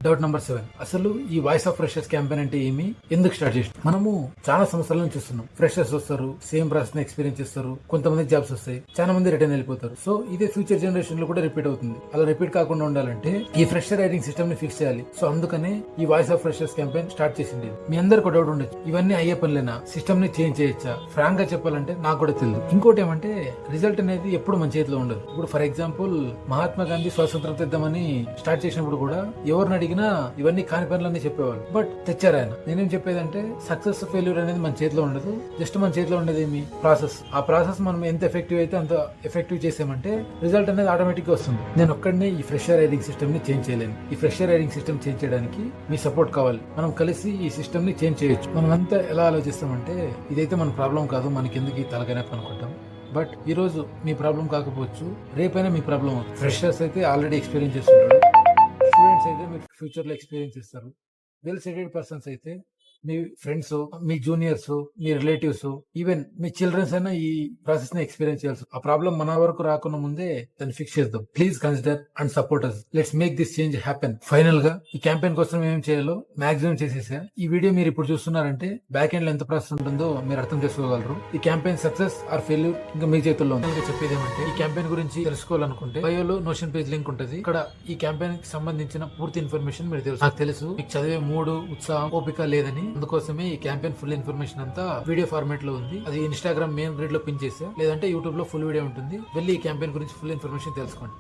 Doubt number 7, అసలు ఈ voice of freshers campaign అంటే ఏమి, ఎందుకు స్టార్ట్ చేసి? మనము చాలా సంవత్సరాల నుంచి చూస్తున్నాం. ఫ్రెషర్స్ వస్తారు, సేమ్ ప్రాసెస్ ఎక్స్పీరియన్స్ చేస్తారు, కొంతమంది జాబ్స్ వస్తాయి, చాలా మంది రిటర్న్ వెళ్ళిపోతారు. సో ఇదే ఫ్యూచర్ జనరేషన్ లో కూడా రిపీట్ అవుతుంది. అలా రిపీట్ కాకుండా ఉండాలంటే ఈ ఫ్రెషర్ హైరింగ్ సిస్టమ్ ని ఫిక్స్ చేయాలి. సో అందుకనే ఈ voice of freshers campaign start చేసింది. మీ అందరికి డౌట్ ఉండొచ్చు, ఇవన్నీ అయ్యే పనులేనా, సిస్టమ్ ని చేంజ్ చేయొచ్చా? ఫ్రాంక్ గా చెప్పాలంటే నాకు కూడా తెలియదు. ఇంకోటి ఏమంటే రిజల్ట్ అనేది ఎప్పుడు మన చేతిలో ఉండదు. ఇప్పుడు ఫర్ ఎగ్జాంపుల్ మహాత్మా గాంధీ స్వాతంత్రం తెద్దామని స్టార్ట్ చేసినప్పుడు కూడా ఎవరిని అడిగినా ఇవన్నీ కాని పనులన్నీ చెప్పేవాళ్ళు. బట్ తెచ్చారు ఆయన. నేనేం చెప్పేదంటే సక్సెస్ ఫెయిల్యూర్ అనేది మన చేతిలో ఉండదు. జస్ట్ మన చేతిలో ఉండేది ఏమి, ప్రాసెస్. ఆ ప్రాసెస్ మనం ఎంత ఎఫెక్టివ్ అయితే అంత ఎఫెక్టివ్ చేసామంటే రిజల్ట్ అనేది ఆటోమేటిక్ గా వస్తుంది. నేను ఒక్కడనే ఈ ఫ్రెషర్ హైరింగ్ సిస్టమ్ ని చేంజ్ చేయలేను. ఈ ఫ్రెషర్ హైరింగ్ సిస్టమ్ చేంజ్ చేయడానికి మీ సపోర్ట్ కావాలి. మనం కలిసి ఈ సిస్టమ్ ని చేంజ్ చేయొచ్చు. మనం అంతా ఎలా ఆలోచిస్తామంటే ఇదైతే మన ప్రాబ్లం కాదు, మనకి ఎందుకు ఈ తలకనే అనుకుంటాం. బట్ ఈ రోజు మీ ప్రాబ్లం కాకపోవచ్చు, రేపైనా మీ ప్రాబ్లం అవుతుంది. ఫ్రెషర్స్ అయితే ఆల్రెడీ ఎక్స్పీరియన్స్ చేస్తుంటారు, స్టూడెంట్స్ అయితే మీరు ఫ్యూచర్ లో ఎక్స్పీరియన్స్ చేస్తారు, వెల్ సెటెడ్ పర్సన్స్ అయితే మీ ఫ్రెండ్స్, మీ జూనియర్స్, మీ రిలేటివ్స్, ఈవెన్ మీ చిల్డ్రన్స్ అయినా ఈ ప్రాసెస్ ని ఎక్స్పీరియన్స్ చేయాల్సి. ఆ ప్రాబ్లం మన వరకు రాకుండా ముందే దాన్ని ఫిక్స్ చేద్దాం. Please consider and support us. Let's make this change happen. Final గా ఈ క్యాంపెయిన్ కోసం ఏం చేయాలో మాక్సిమం చేసేసా. ఈ వీడియో మీరు ఇప్పుడు చూస్తున్నారంటే బ్యాక్ ఎండ్ లో ఎంత ప్రాసెస్ ఉంటుందో మీరు అర్థం చేసుకోగలరు. ఈ క్యాంపెయిన్ సక్సెస్ ఆర్ ఫెయిల్యూర్ ఇంకా మీ చేతుల్లో ఉంది. చెప్పేది ఏమంటే ఈ క్యాంపెయిన్ గురించి తెలుసుకోవాలనుకుంటే బయోలో నోషన్ పేజ్ లింక్ ఉంటుంది. ఇక్కడ ఈ క్యాంపెయిన్ కి సంబంధించిన పూర్తి ఇన్ఫర్మేషన్ మీరు తెలుసు. నాకు తెలుసు మీకు చదివే మూడు, ఉత్సాహం, ఓపిక లేదని. అందుకోసమే ఈ క్యాంపెయిన్ ఫుల్ ఇన్ఫర్మేషన్ అంతా వీడియో ఫార్మాట్ లో ఉంది. అది ఇన్స్టాగ్రామ్ మెయిన్ గ్రిడ్ లో పిన్ చేసా, లేదంటే యూట్యూబ్ లో ఫుల్ వీడియో ఉంటుంది. వెళ్ళి ఈ క్యాంపెయిన్ గురించి ఫుల్ ఇన్ఫర్మేషన్ తెలుసుకోండి.